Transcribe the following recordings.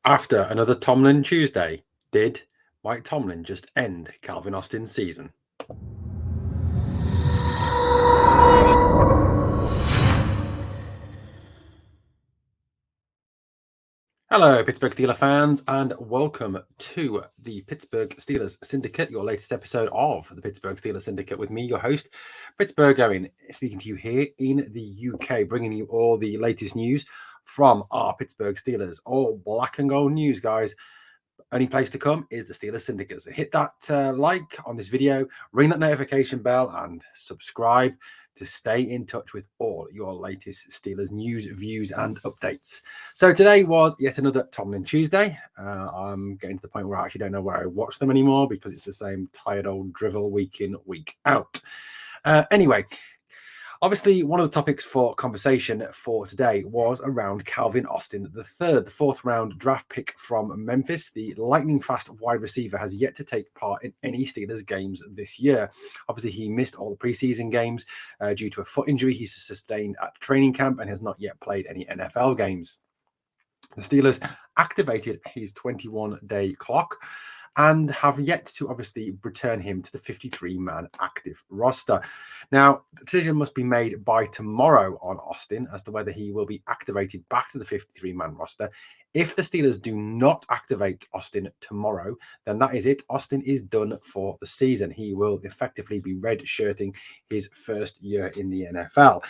After another Tomlin Tuesday, did Mike Tomlin just end Calvin Austin's season? Hello, Pittsburgh Steelers fans, and welcome to the Pittsburgh Steelers Syndicate, your latest episode of the Pittsburgh Steelers Syndicate with me, your host, Britsburgh, Owen, speaking to you here in the UK, bringing you all the latest news from our Pittsburgh Steelers. All black and gold news, guys. Only place to come is the Steelers Syndicate. So hit that like on this video, ring that notification bell, and subscribe to stay in touch with all your latest Steelers news, views, and updates. So today was yet another Tomlin Tuesday. I'm getting to the point where I actually don't know where I watch them anymore because it's the same tired old drivel week in, week out. Anyway, obviously, one of the topics for conversation for today was around Calvin Austin III, the fourth-round draft pick from Memphis. The lightning-fast wide receiver has yet to take part in any Steelers games this year. Obviously, he missed all the preseason games due to a foot injury he sustained at training camp and has not yet played any NFL games. The Steelers activated his 21-day clock and have yet to obviously return him to the 53-man active roster. Now, the decision must be made by tomorrow on Austin as to whether he will be activated back to the 53-man roster. If the Steelers do not activate Austin tomorrow, then that is it. Austin is done for the season. He will effectively be red-shirting his first year in the NFL.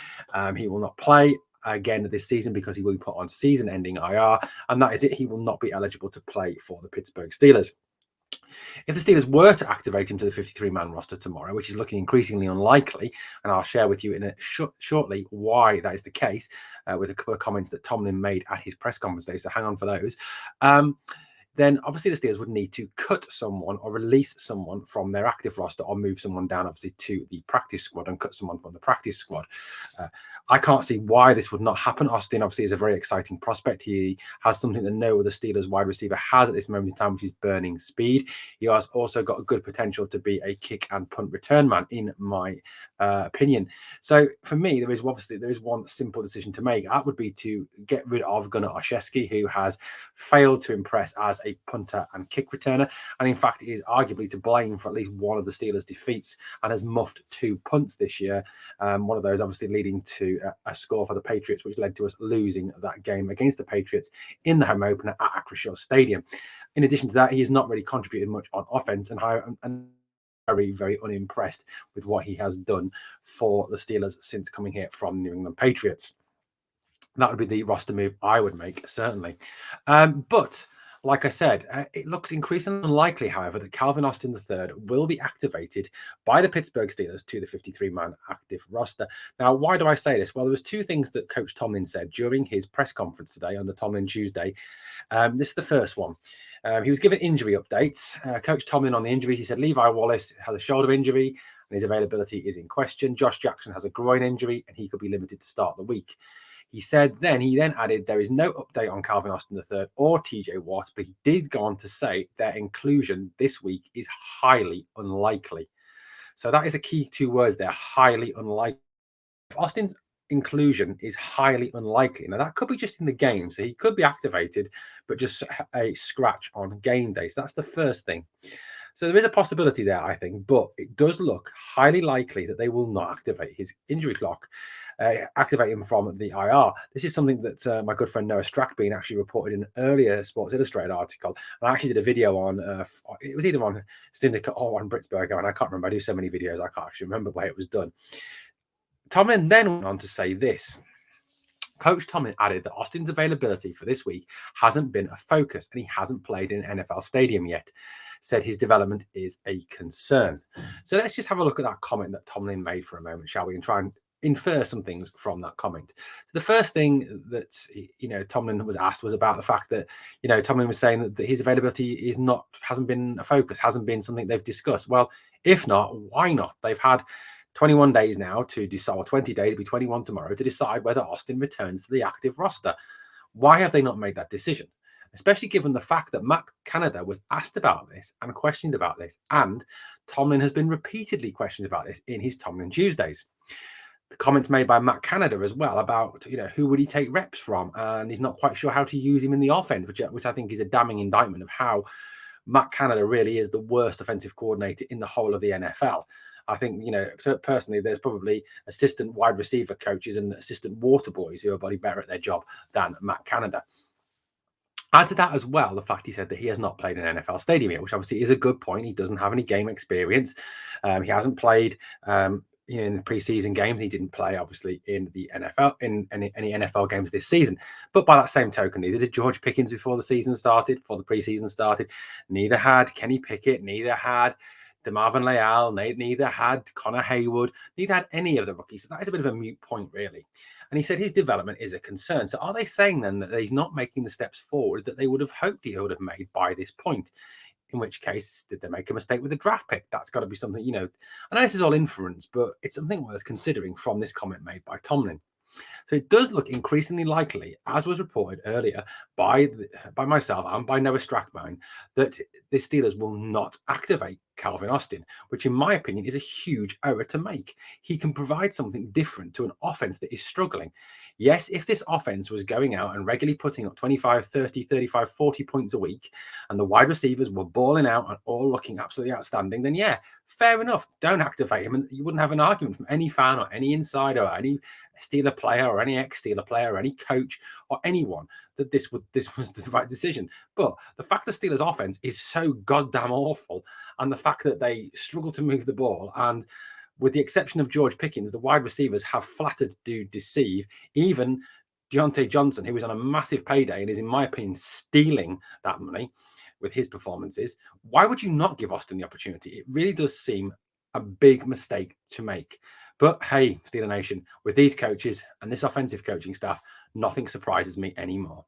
He will not play again this season because he will be put on season-ending IR, and that is it. He will not be eligible to play for the Pittsburgh Steelers. If the Steelers were to activate him to the 53-man roster tomorrow, which is looking increasingly unlikely, and I'll share with you in a shortly why that is the case, with a couple of comments that Tomlin made at his press conference today, so hang on for those, then obviously the Steelers would need to cut someone or release someone from their active roster or move someone down, obviously, to the practice squad and cut someone from the practice squad. I can't see why this would not happen. Austin, obviously, is a very exciting prospect. He has something that no other Steelers wide receiver has at this moment in time, which is burning speed. He has also got a good potential to be a kick and punt return man, in my opinion. So for me, there is one simple decision to make. That would be to get rid of Gunnar Olszewski, who has failed to impress as a punter and kick returner, and in fact is arguably to blame for at least one of the Steelers' defeats and has muffed 2 punts this year. One of those obviously leading to a score for the Patriots, which led to us losing that game against the Patriots in the home opener at Acrisure Stadium. In addition to that, he has not really contributed much on offense, and very, very unimpressed with what he has done for the Steelers since coming here from New England Patriots. That would be the roster move I would make, certainly. But like I said, it looks increasingly unlikely, however, that Calvin Austin III will be activated by the Pittsburgh Steelers to the 53-man active roster. Now, why do I say this? Well, there was 2 things that Coach Tomlin said during his press conference today on the Tomlin Tuesday. This is the first one. He was given injury updates. Coach Tomlin on the injuries, he said Levi Wallace has a shoulder injury and his availability is in question. Josh Jackson has a groin injury and he could be limited to start the week. He then added, there is no update on Calvin Austin III or TJ Watt, but he did go on to say their inclusion this week is highly unlikely. So that is the key 2 words there, highly unlikely. If Austin's inclusion is highly unlikely, now that could be just in the game, so he could be activated, but just a scratch on game day. So that's the first thing. So there is a possibility there, I think, but it does look highly likely that they will not activate his injury clock, activate him from the IR. This is something that my good friend Noah Strackbean actually reported in an earlier Sports Illustrated article. And I actually did a video on, it was either on Syndicate or on Britsburgh, and I can't remember. I do so many videos, I can't actually remember where it was done. Tomlin then went on to say this. Coach Tomlin added that Austin's availability for this week hasn't been a focus and he hasn't played in an NFL stadium yet. Said his development is a concern. So let's just have a look at that comment that Tomlin made for a moment, shall we, and try and infer some things from that comment. So the first thing that Tomlin was asked was about the fact that Tomlin was saying that his availability hasn't been a focus, hasn't been something they've discussed. Well, if not, why not? They've had 21 days now to decide, or 20 days, it'll be 21 tomorrow, to decide whether Austin returns to the active roster. Why have they not made that decision? Especially given the fact that Matt Canada was asked about this and questioned about this, and Tomlin has been repeatedly questioned about this in his Tomlin Tuesdays. The comments made by Matt Canada as well about, who would he take reps from, and he's not quite sure how to use him in the offense, which I think is a damning indictment of how Matt Canada really is the worst offensive coordinator in the whole of the NFL. I think, personally, there's probably assistant wide receiver coaches and assistant water boys who are probably better at their job than Matt Canada. Add to that as well the fact he said that he has not played an NFL stadium yet, which obviously is a good point. He doesn't have any game experience. He hasn't played in preseason games. He didn't play, obviously, in the NFL, in any NFL games this season. But by that same token, neither did George Pickens before the preseason started. Neither had Kenny Pickett. Neither had DeMarvin Leal. Neither had Connor Hayward. Neither had any of the rookies. So that is a bit of a moot point, really. And he said his development is a concern. So are they saying then that he's not making the steps forward that they would have hoped he would have made by this point? In which case, did they make a mistake with the draft pick? That's got to be something, I know this is all inference, but it's something worth considering from this comment made by Tomlin. So it does look increasingly likely, as was reported earlier by myself and by Noah Strackmine, that the Steelers will not activate Calvin Austin, which in my opinion is a huge error to make. He can provide something different to an offense that is struggling. Yes, if this offense was going out and regularly putting up 25, 30, 35, 40 points a week, and the wide receivers were balling out and all looking absolutely outstanding, then yeah, fair enough. Don't activate him. And you wouldn't have an argument from any fan or any insider or any Steeler player or any ex-Steeler player or any coach or anyone that this was the right decision. But the fact the Steelers offense is so goddamn awful, and the fact that they struggle to move the ball, and with the exception of George Pickens, the wide receivers have flattered to deceive. Even Deontay Johnson, who is on a massive payday and is, in my opinion, stealing that money with his performances. Why would you not give Austin the opportunity? It really does seem a big mistake to make. But hey, Steeler Nation, with these coaches and this offensive coaching staff, nothing surprises me anymore.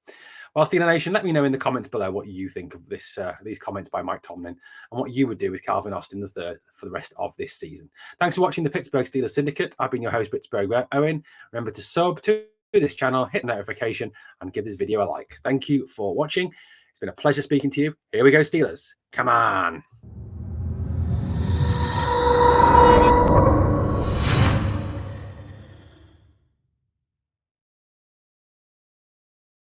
Well, Steeler Nation, let me know in the comments below what you think of these comments by Mike Tomlin and what you would do with Calvin Austin III for the rest of this season. Thanks for watching the Pittsburgh Steelers Syndicate. I've been your host, Britsburgh Owen. Remember to sub to this channel, hit the notification, and give this video a like. Thank you for watching. It's been a pleasure speaking to you. Here we go, Steelers. Come on.